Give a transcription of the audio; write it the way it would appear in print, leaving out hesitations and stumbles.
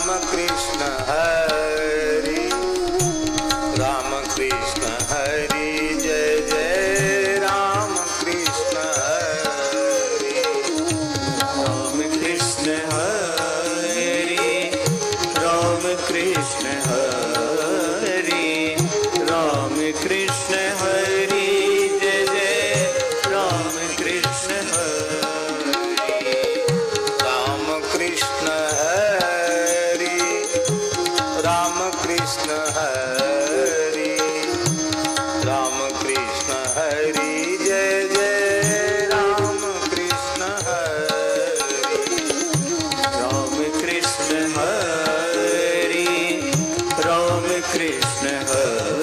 Ram Krishna Hari Ram Krishna Hari Jai Jai Ram Krishna Hari Ram Krishna Hari Ram Krishna Hari Ram Krishna Hari Jai Jai Ram Krishna Hari Ram Krishna Hari Ram Krishna Hari Ram Krishna Hari Jai Jai Ram Krishna Hari Ram Krishna Hari Ram Krishna Hari